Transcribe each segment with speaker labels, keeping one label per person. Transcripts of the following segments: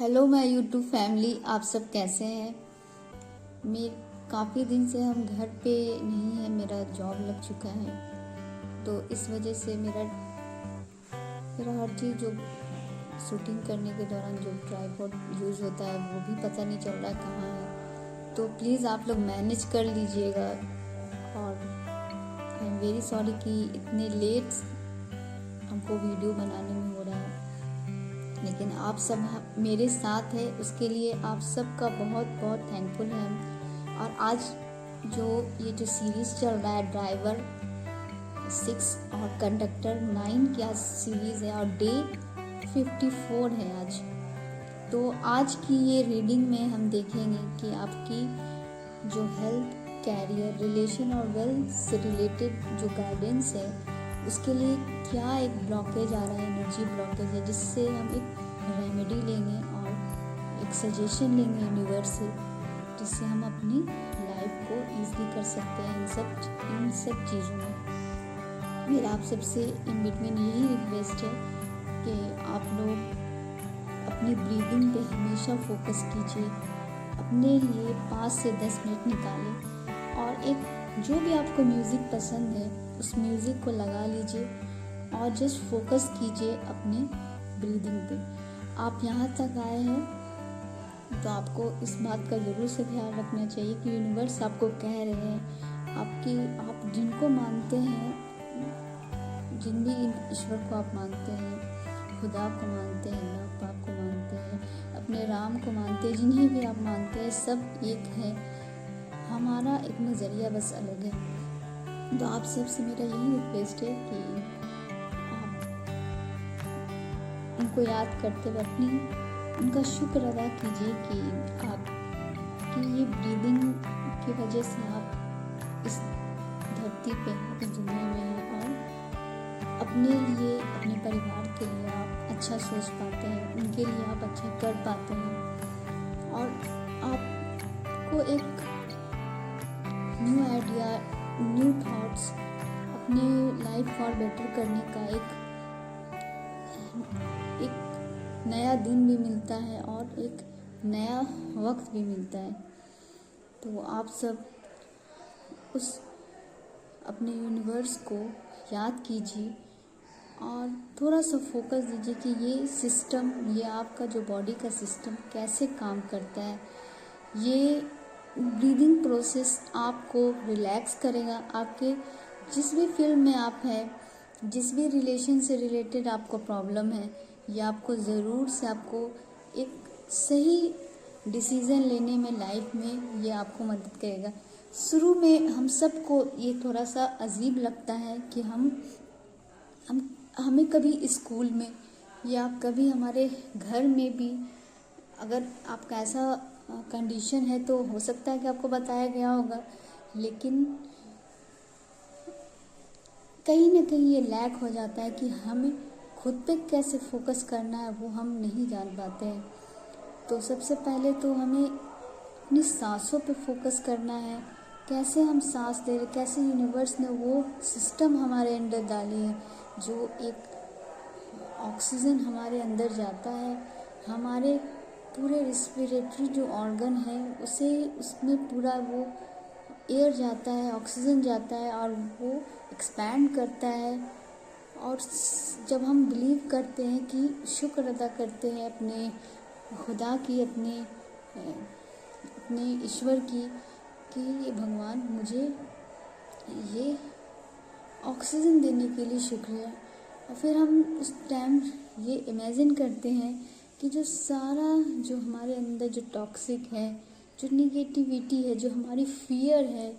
Speaker 1: Hello my YouTube family, आप सब कैसे हैं। मैं काफ़ी दिन से हम घर पे नहीं है, मेरा जॉब लग चुका है। तो इस वजह से मेरा हर चीज़ जो शूटिंग करने के दौरान जो ट्राइपॉड यूज़ होता है वो भी पता नहीं चल रहा कहाँ है। तो प्लीज़ आप लोग मैनेज कर लीजिएगा। और आई एम वेरी सॉरी कि इतने लेट हमको वीडियो बनाने में हो रहा है, लेकिन आप सब मेरे साथ है, उसके लिए आप सबका बहुत बहुत थैंकफुल है हम। और आज ये जो सीरीज़ चल रहा है ड्राइवर 6 और कंडक्टर 9 क्या सीरीज़ है और डे 54 है आज। तो आज की ये रीडिंग में हम देखेंगे कि आपकी जो हेल्थ, कैरियर, रिलेशन और वेल्थ से रिलेटेड जो गाइडेंस है उसके लिए क्या एक ब्लॉकेज आ रहा है, एनर्जी ब्लॉकेज है, जिससे हम एक रेमेडी लेंगे और एक सजेशन लेंगे यूनिवर्स से, जिससे हम अपनी लाइफ को ईज़ी कर सकते हैं इन सब चीज़ों में। मेरा आप सबसे इन बिटवीन यही रिक्वेस्ट है कि आप लोग अपनी ब्रीदिंग पे हमेशा फोकस कीजिए, अपने लिए 5 से 10 मिनट निकालें और एक जो भी आपको म्यूज़िक पसंद है उस म्यूज़िक को लगा लीजिए और जस्ट फोकस कीजिए अपने ब्रीदिंग पे। आप यहाँ तक आए हैं तो आपको इस बात का ज़रूर से ख्याल रखना चाहिए कि यूनिवर्स आपको कह रहे हैं, आप जिनको मानते हैं, जिन भी ईश्वर को आप मानते हैं, खुदा को मानते हैं, अल्लाह पाक को मानते हैं, अपने राम को मानते हैं, जिन्हें भी आप मानते हैं, सब एक है। हमारा एक नज़रिया बस अलग है। तो आप सबसे मेरा यही रिक्वेस्ट है कि आप उनको याद करते वक्त उनका शुक्र अदा कीजिए कि आपकी ये ब्रीदिंग की वजह से आप इस धरती पे इस दुनिया में हैं और अपने लिए, अपने परिवार के लिए आप अच्छा सोच पाते हैं, उनके लिए आप अच्छा कर पाते हैं और आपको एक न्यू आइडिया, न्यू थॉट्स, अपने लाइफ फॉर बेटर करने का एक नया दिन भी मिलता है और एक नया वक्त भी मिलता है। तो आप सब उस अपने यूनिवर्स को याद कीजिए और थोड़ा सा फोकस दीजिए कि ये सिस्टम, ये आपका जो बॉडी का सिस्टम कैसे काम करता है। ये ब्रीदिंग प्रोसेस आपको रिलैक्स करेगा। आपके जिस भी फील्ड में आप हैं, जिस भी रिलेशन से रिलेटेड आपको प्रॉब्लम है, ये आपको ज़रूर से आपको एक सही डिसीज़न लेने में, लाइफ में ये आपको मदद करेगा। शुरू में हम सबको ये थोड़ा सा अजीब लगता है कि हमें कभी स्कूल में या कभी हमारे घर में भी अगर आपका ऐसा कंडीशन है तो हो सकता है कि आपको बताया गया होगा, लेकिन कहीं ना कहीं ये लैक हो जाता है कि हमें खुद पे कैसे फोकस करना है वो हम नहीं जान पाते हैं। तो सबसे पहले तो हमें अपनी सांसों पे फोकस करना है, कैसे हम सांस ले रहे, कैसे यूनिवर्स ने वो सिस्टम हमारे अंदर डाली है जो एक ऑक्सीजन हमारे अंदर जाता है, हमारे पूरे रिस्पिरेटरी जो ऑर्गन है उसमें पूरा वो एयर जाता है, ऑक्सीजन जाता है और वो एक्सपैंड करता है। और जब हम बिलीव करते हैं कि शुक्र अदा करते हैं अपने खुदा की, अपने ईश्वर की, कि ये भगवान मुझे ये ऑक्सीजन देने के लिए शुक्रिया। और फिर हम उस टाइम ये इमेजिन करते हैं कि जो सारा जो हमारे अंदर जो टॉक्सिक है, जो निगेटिविटी है, जो हमारी फियर है,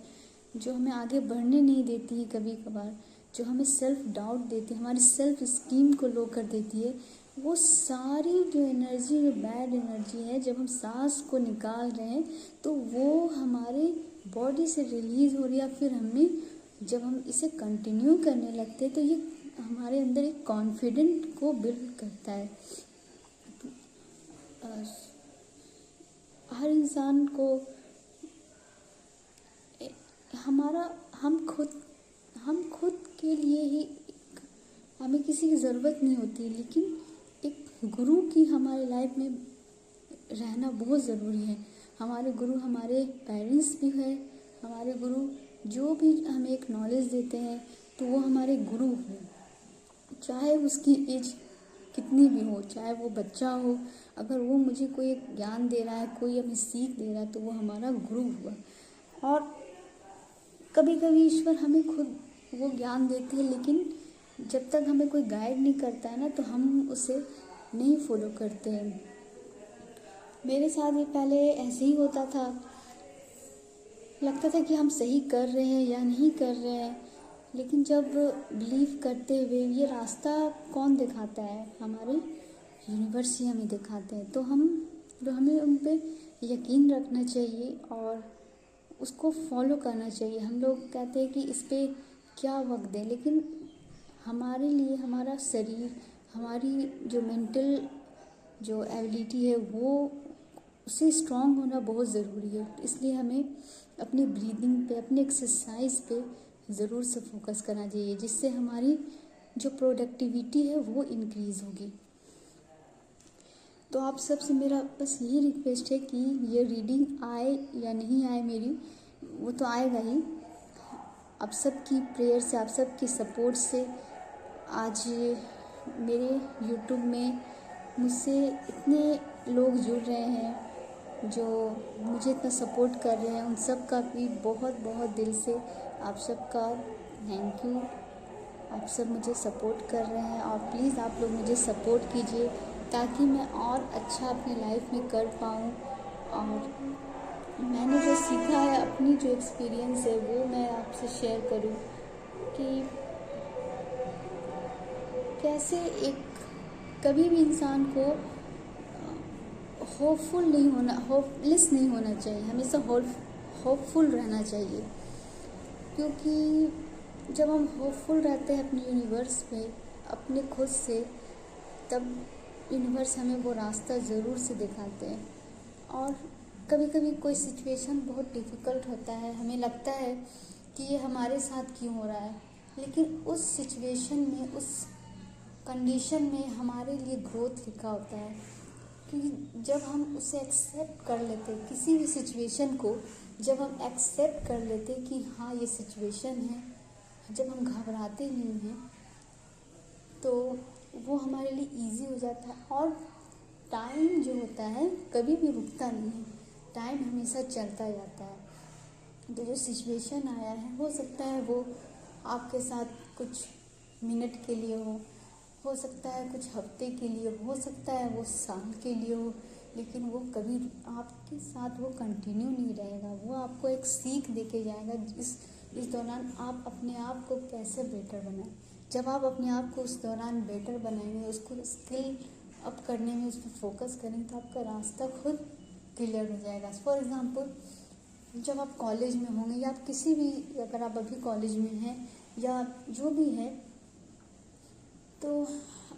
Speaker 1: जो हमें आगे बढ़ने नहीं देती है, कभी कभार जो हमें सेल्फ डाउट देती है, हमारी सेल्फ स्टीम को लो कर देती है, वो सारी जो एनर्जी, जो बैड एनर्जी है, जब हम सांस को निकाल रहे हैं तो वो हमारे बॉडी से रिलीज़ हो रही है। फिर जब हम इसे कंटिन्यू करने लगते हैं तो ये हमारे अंदर एक कॉन्फिडेंट को बिल्ड करता है। हर इंसान को हम खुद के लिए ही, हमें किसी की ज़रूरत नहीं होती, लेकिन एक गुरु की हमारे लाइफ में रहना बहुत ज़रूरी है। हमारे गुरु हमारे पेरेंट्स भी है, हमारे गुरु जो भी हमें एक नॉलेज देते हैं तो वो हमारे गुरु हैं, चाहे उसकी एज कितनी भी हो, चाहे वो बच्चा हो, अगर वो मुझे कोई एक ज्ञान दे रहा है, कोई हमें सीख दे रहा है तो वो हमारा गुरु हुआ। और कभी कभी ईश्वर हमें खुद वो ज्ञान देते हैं, लेकिन जब तक हमें कोई गाइड नहीं करता है ना तो हम उसे नहीं फॉलो करते हैं। मेरे साथ भी पहले ऐसे ही होता था, लगता था कि हम सही कर रहे हैं या नहीं कर रहे हैं, लेकिन जब बिलीव करते हुए, ये रास्ता कौन दिखाता है, हमारे यूनिवर्स ही हमें दिखाते हैं, तो हमें उन पे यकीन रखना चाहिए और उसको फॉलो करना चाहिए। हम लोग कहते हैं कि इस पे क्या वक्त दें, लेकिन हमारे लिए हमारा शरीर, हमारी जो मेंटल जो एबिलिटी है वो उससे स्ट्रांग होना बहुत ज़रूरी है। इसलिए हमें अपनी ब्रीदिंग पे, अपने एक्सरसाइज पे ज़रूर से फोकस करना चाहिए, जिससे हमारी जो प्रोडक्टिविटी है वो इंक्रीज़ होगी। तो आप सबसे मेरा बस यही रिक्वेस्ट है कि ये रीडिंग आए या नहीं आए मेरी, वो तो आएगा ही। आप सबकी प्रेयर से, आप सबकी सपोर्ट से आज मेरे यूट्यूब में मुझसे इतने लोग जुड़ रहे हैं, जो मुझे इतना सपोर्ट कर रहे हैं, उन सब का भी बहुत बहुत दिल से आप सबका थैंक यू। आप सब मुझे सपोर्ट कर रहे हैं और प्लीज़ आप लोग मुझे सपोर्ट कीजिए ताकि मैं और अच्छा अपनी लाइफ में कर पाऊँ। और मैंने जो सीखा है, अपनी जो एक्सपीरियंस है वो मैं आपसे शेयर करूँ कि कैसे एक कभी भी इंसान को होपफुल नहीं होना, होपलेस नहीं होना चाहिए, हमेशा होपफुल रहना चाहिए। क्योंकि जब हम होपफुल रहते हैं अपने यूनिवर्स पे, अपने खुद से, तब यूनिवर्स हमें वो रास्ता ज़रूर से दिखाते हैं। और कभी कभी कोई सिचुएशन बहुत डिफ़िकल्ट होता है, हमें लगता है कि ये हमारे साथ क्यों हो रहा है, लेकिन उस सिचुएशन में, उस कंडीशन में हमारे लिए ग्रोथ लिखा होता है। क्योंकि जब हम उसे एक्सेप्ट कर लेते, किसी भी सिचुएशन को जब हम एक्सेप्ट कर लेते कि हाँ ये सिचुएशन है, जब हम घबराते नहीं हैं तो वो हमारे लिए इजी हो जाता है। और टाइम जो होता है कभी भी रुकता नहीं है, टाइम हमेशा चलता जाता है। तो जो सिचुएशन आया है, हो सकता है वो आपके साथ कुछ मिनट के लिए हो सकता है कुछ हफ्ते के लिए, हो सकता है वो साल के लिए हो, लेकिन वो कभी आपके साथ वो कंटिन्यू नहीं रहेगा। वो आपको एक सीख देके जाएगा। इस दौरान आप अपने आप को कैसे बेटर बनाएं। जब आप अपने आप को उस दौरान बेटर बनाएंगे, उसको स्किल अप करने में उस पर फोकस करेंगे, तो आपका रास्ता खुद क्लियर हो जाएगा। फॉर एग्ज़ाम्पल, जब आप कॉलेज में होंगे या आप किसी भी, अगर आप अभी कॉलेज में हैं या जो भी है, तो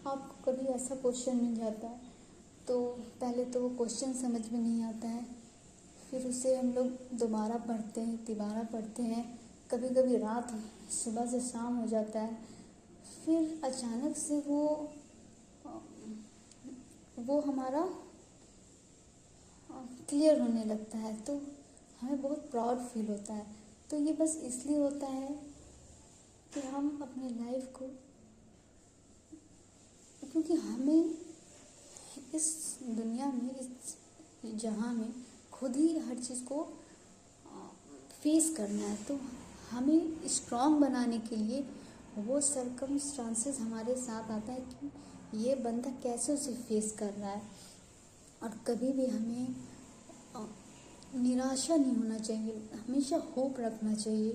Speaker 1: आपको कभी ऐसा क्वेश्चन मिल जाता है तो पहले तो वो क्वेश्चन समझ में नहीं आता है, फिर उसे हम लोग दोबारा पढ़ते हैं, तिबारा पढ़ते हैं, कभी कभी रात सुबह से शाम हो जाता है, फिर अचानक से वो हमारा क्लियर होने लगता है, तो हमें बहुत प्राउड फील होता है। तो ये बस इसलिए होता है कि हम अपनी लाइफ को, क्योंकि हमें इस दुनिया में, इस जहाँ में खुद ही हर चीज़ को फेस करना है, तो हमें स्ट्रॉन्ग बनाने के लिए वो सर्कमस्टांसेस हमारे साथ आता है कि ये बंदा कैसे उसे फेस कर रहा है। और कभी भी हमें निराशा नहीं होना चाहिए, हमेशा होप रखना चाहिए,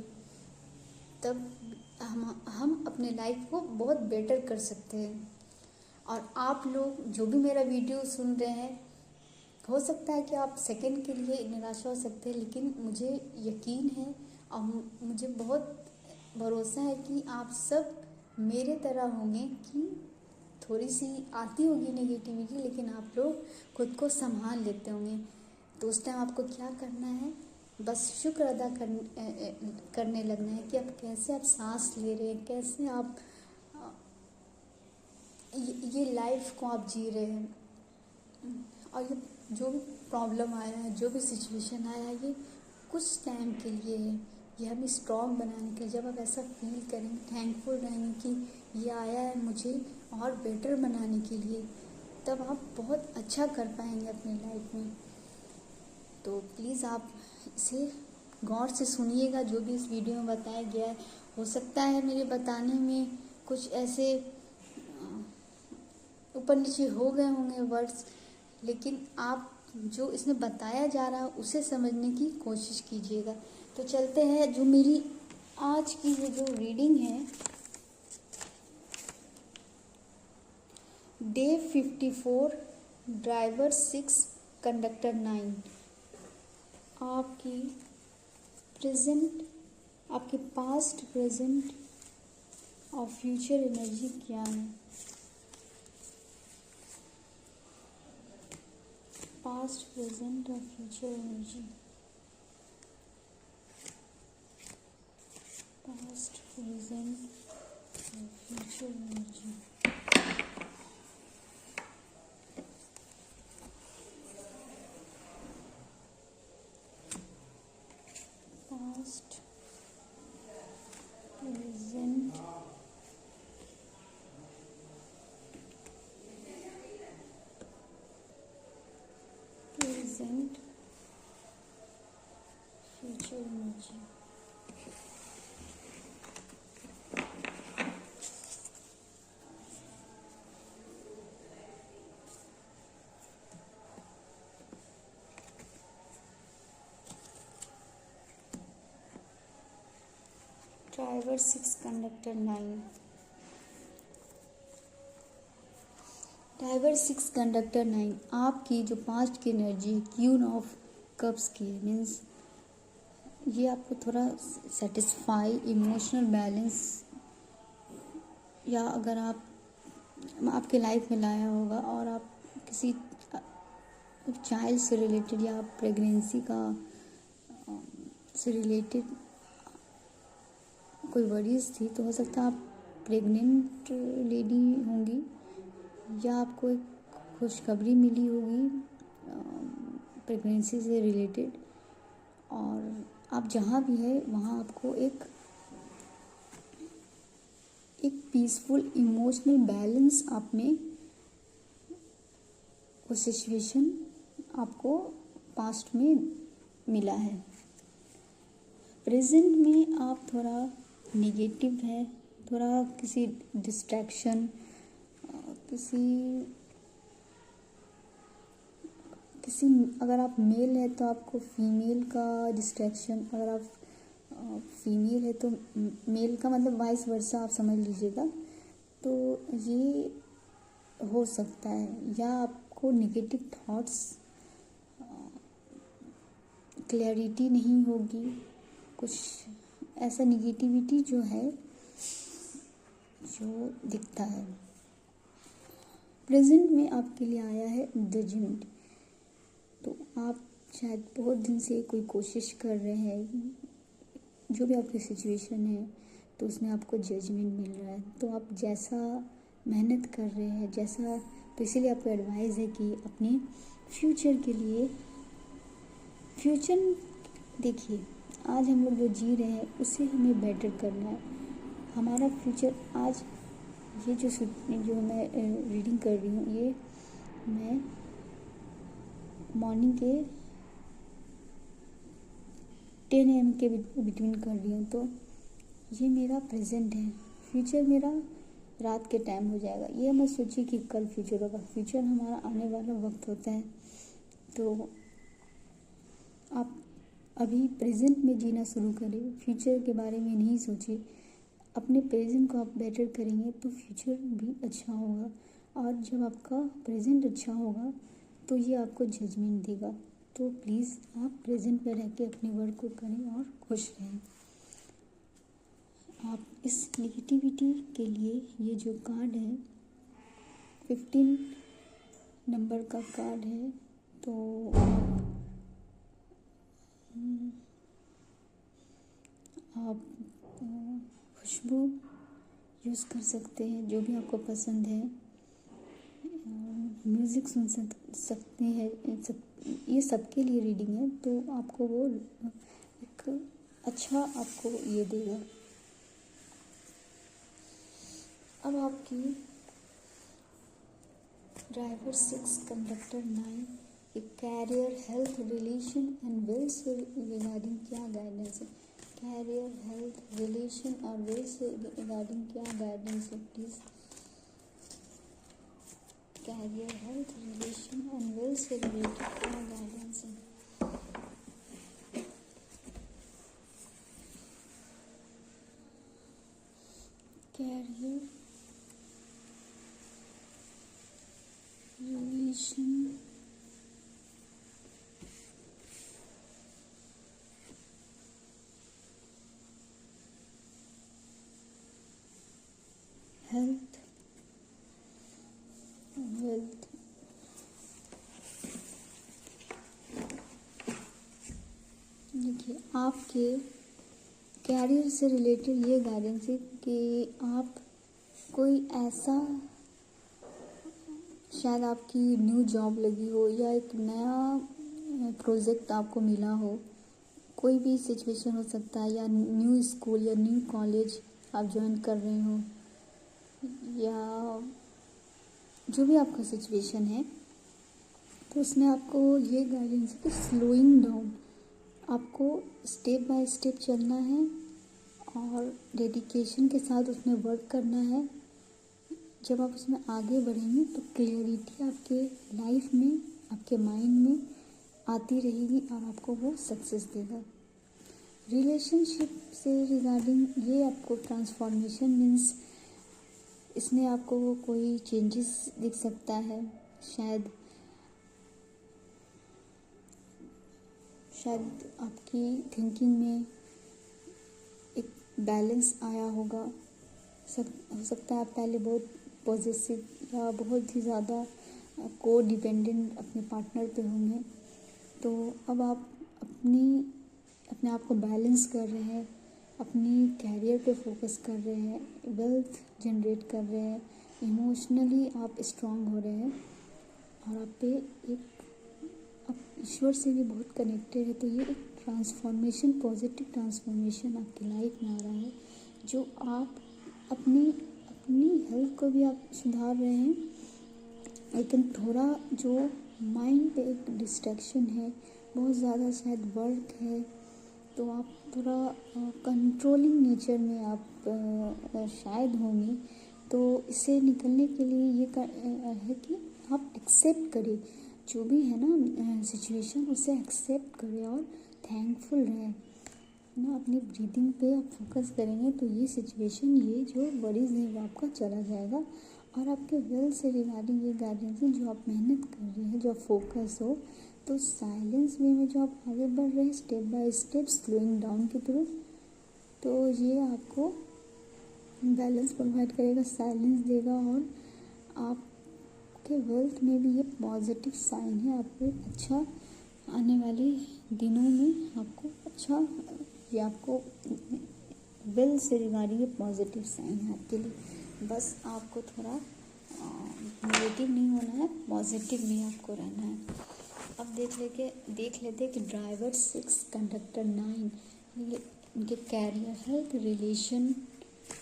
Speaker 1: तब हम अपने लाइफ को बहुत बेटर कर सकते हैं। और आप लोग जो भी मेरा वीडियो सुन रहे हैं, हो सकता है कि आप सेकंड के लिए निराशा हो सकते हैं, लेकिन मुझे यकीन है और मुझे बहुत भरोसा है कि आप सब मेरे तरह होंगे कि थोड़ी सी आती होगी नेगेटिविटी, लेकिन आप लोग खुद को संभाल लेते होंगे। तो उस टाइम आपको क्या करना है, बस शुक्र अदा करने लगना है कि आप कैसे आप सांस ले रहे हैं, कैसे आप ये लाइफ को आप जी रहे हैं। और ये जो भी प्रॉब्लम आया है, जो भी सिचुएशन आया है, ये कुछ टाइम के लिए है। ये हमें स्ट्रॉन्ग बनाने के लिए, जब आप ऐसा फील करेंगे, थैंकफुल रहेंगे कि ये आया है मुझे और बेटर बनाने के लिए, तब आप बहुत अच्छा कर पाएंगे अपनी लाइफ में। तो प्लीज़ आप इसे गौर से सुनिएगा, जो भी इस वीडियो में बताया गया है। हो सकता है मेरे बताने में कुछ ऐसे ऊपर नीचे हो गए होंगे वर्ड्स, लेकिन आप जो इसमें बताया जा रहा है उसे समझने की कोशिश कीजिएगा। तो चलते हैं, जो मेरी आज की ये जो रीडिंग है, डे 54, ड्राइवर 6, कंडक्टर 9। आपकी प्रेजेंट, आपके पास्ट, प्रेजेंट और फ्यूचर एनर्जी क्या है? पास्ट, प्रेजेंट और फ्यूचर एनर्जी। पास्ट, प्रेजेंट और future energy. Past, present, present, future energy. Driver 6, conductor 9। Driver 6, conductor 9 आपकी जो पास्ट की एनर्जी, क्वीन ऑफ कप्स की, मीन्स ये आपको थोड़ा सेटिस्फाई, इमोशनल बैलेंस, या अगर आप आपके लाइफ में लाया होगा और आप किसी चाइल्ड से रिलेटेड या प्रेगनेंसी का से रिलेटेड कोई वरीज थी, तो हो सकता है आप प्रेग्नेंट लेडी होंगी, या आपको एक खुशखबरी मिली होगी प्रेगनेंसी से रिलेटेड, और आप जहाँ भी है वहाँ आपको एक पीसफुल इमोशनल बैलेंस आप में, वो सिचुएशन आपको पास्ट में मिला है। प्रेजेंट में आप थोड़ा नेगेटिव है, थोड़ा किसी डिस्ट्रैक्शन, किसी अगर आप मेल है तो आपको फीमेल का डिस्ट्रैक्शन, अगर आप फीमेल है तो मेल का, मतलब वाइस वर्सा आप समझ लीजिएगा। तो ये हो सकता है, या आपको नेगेटिव थॉट्स, क्लैरिटी नहीं होगी, कुछ ऐसा निगेटिविटी जो है जो दिखता है। प्रेजेंट में आपके लिए आया है जजमेंट। तो आप शायद बहुत दिन से कोई कोशिश कर रहे हैं, जो भी आपकी सिचुएशन है, तो उसमें आपको जजमेंट मिल रहा है। तो आप जैसा मेहनत कर रहे हैं, जैसा, तो इसीलिए आपको एडवाइस है कि अपने फ्यूचर के लिए, फ्यूचर देखिए, आज हम लोग जो जी रहे हैं उसे हमें बेटर करना है। हमारा फ्यूचर आज, ये जो मैं रीडिंग कर रही हूँ, ये मैं मॉर्निंग के 10 AM के बिटवीन कर रही हूँ। तो ये मेरा प्रेजेंट है, फ्यूचर मेरा रात के टाइम हो जाएगा। ये मत सोचिए कि कल फ्यूचर होगा, फ्यूचर हमारा आने वाला वक्त होता है। तो आप अभी प्रेजेंट में जीना शुरू करें, फ्यूचर के बारे में नहीं सोचिए। अपने प्रेजेंट को आप बेटर करेंगे तो फ्यूचर भी अच्छा होगा, और जब आपका प्रेजेंट अच्छा होगा तो ये आपको जजमेंट देगा। तो प्लीज़ आप प्रेजेंट में रह के अपने वर्क को करें और खुश रहें। आप इस नेगेटिविटी के लिए, ये जो कार्ड है 15 नंबर का कार्ड है, तो आप खुशबू यूज़ कर सकते हैं, जो भी आपको पसंद है। म्यूज़िक सुन सकते हैं, ये सबके लिए रीडिंग है, तो आपको वो एक अच्छा आपको ये देगा। अब आपकी ड्राइवर 6, कंडक्टर 9, एक career, health, relation and wealth से रिगार्डिंग क्या गाइडेंस है? कैरियर, हेल्थ, रिलेशन और वेल से रिगार्डिंग क्या गाइडेंस है please? Career, health, relation and wealth से रिलेटेड क्या गाइडेंस है? Career, relation, health, wealth. देखिए, आपके कैरियर से रिलेटेड ये गाइडेंस है कि आप कोई ऐसा, शायद आपकी न्यू जॉब लगी हो या एक नया प्रोजेक्ट आपको मिला हो, कोई भी सिचुएशन हो सकता है, या न्यू स्कूल या न्यू कॉलेज आप ज्वाइन कर रहे हो, या जो भी आपका सिचुएशन है, तो उसमें आपको ये गाइडेंस है कि स्लोइंग डाउन, आपको स्टेप बाय स्टेप चलना है और डेडिकेशन के साथ उसमें वर्क करना है। जब आप उसमें आगे बढ़ेंगे तो क्लियरिटी आपके लाइफ में, आपके माइंड में आती रहेगी और आपको वो सक्सेस देगा। रिलेशनशिप से रिगार्डिंग ये आपको ट्रांसफॉर्मेशन मीन्स, इसमें आपको कोई चेंजेस दिख सकता है, शायद आपकी थिंकिंग में एक बैलेंस आया होगा। हो सकता है आप पहले बहुत पॉजिटिव या बहुत ही ज़्यादा को डिपेंडेंट अपने पार्टनर पे होंगे, तो अब आप अपने आप को बैलेंस कर रहे हैं, अपनी कैरियर पे फोकस कर रहे हैं, वेल्थ जनरेट कर रहे हैं, इमोशनली आप स्ट्रांग हो रहे हैं और आप पे आप ईश्वर से भी बहुत कनेक्टेड है। तो ये एक ट्रांसफॉर्मेशन, पॉजिटिव ट्रांसफॉर्मेशन आपकी लाइफ में आ रहा है, जो आप अपनी हेल्थ को भी आप सुधार रहे हैं, लेकिन थोड़ा जो माइंड पे एक डिस्ट्रैक्शन है, बहुत ज़्यादा शायद वर्क है, तो आप थोड़ा कंट्रोलिंग नेचर में आप शायद होंगे। तो इससे निकलने के लिए ये है कि आप एक्सेप्ट करें जो भी है ना सिचुएशन, उसे एक्सेप्ट करें और थैंकफुल रहें ना। अपनी ब्रीदिंग पे आप फोकस करेंगे तो ये सिचुएशन, ये जो वरीज है वो आपका चला जाएगा। और आपके वेल से रिगार्डिंग ये गाइडेंस है, जो आप मेहनत कर रहे हैं, जो फोकस हो, तो साइलेंस वे में जो आप आगे बढ़ रहे हैं step by step slowing down की तरफ, तो ये आपको बैलेंस प्रोवाइड करेगा, साइलेंस देगा और आपके वेल्थ में भी ये पॉजिटिव साइन है। आपको एक अच्छा आने वाले दिनों में आपको अच्छा, ये आपको वेल से रिगार्डिंग ये पॉजिटिव साइन है आपके लिए। बस आपको थोड़ा नेगेटिव नहीं होना है, पॉजिटिव भी आपको रहना है। अब देख लेते हैं कि ड्राइवर 6, कंडक्टर 9, ये इनके कैरियर, हेल्थ, रिलेशन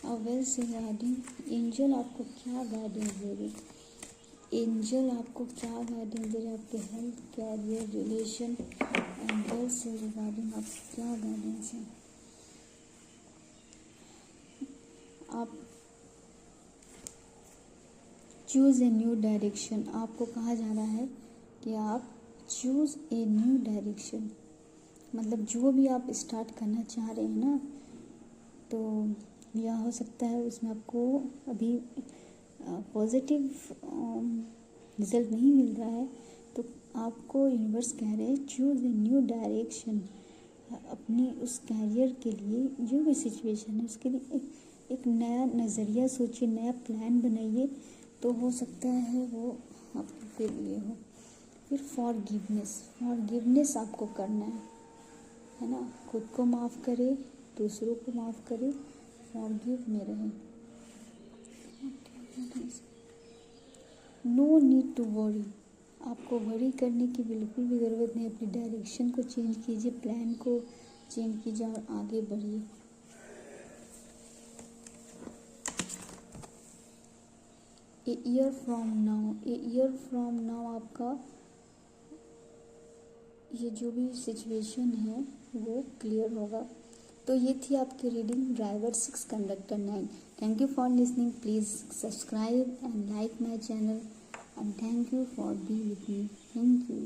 Speaker 1: और वेल से रिगार्डिंग एंजल आपको क्या गाइडेंस देगी? एंजल आपको क्या गाइडेंस दे रहे हैं? आपके health, career, relation and wealth से रिगार्डिंग आपको क्या गाइडेंस है? आप चूज़ ए न्यू डायरेक्शन, आपको कहा जा रहा है कि आप चूज़ ए न्यू डायरेक्शन, मतलब जो भी आप स्टार्ट करना चाह रहे हैं ना, तो यह हो सकता है उसमें आपको अभी पॉजिटिव रिज़ल्ट नहीं मिल रहा है, तो आपको यूनिवर्स कह रहे हैं चूज़ ए न्यू डायरेक्शन। अपनी उस कैरियर के लिए जो भी सिचुएशन है उसके लिए एक नया नज़रिया सोचिए, नया प्लान बनाइए, तो हो सकता है वो आपके लिए हो। फिर फॉरगिवनेस आपको करना है ना, खुद को माफ़ करें, दूसरों को माफ़ करें, फॉरगिव में रहें। नो नीड टू वरी, आपको वरी करने की बिल्कुल भी ज़रूरत नहीं। अपनी डायरेक्शन को चेंज कीजिए, प्लान को चेंज कीजिए और आगे बढ़िए। A year from now, a year from now आपका ये जो भी सिचुएशन है वो क्लियर होगा। तो ये थी आपकी reading driver 6 conductor 9। Thank you for listening, please subscribe and like my channel and thank you for B with me. Thank you.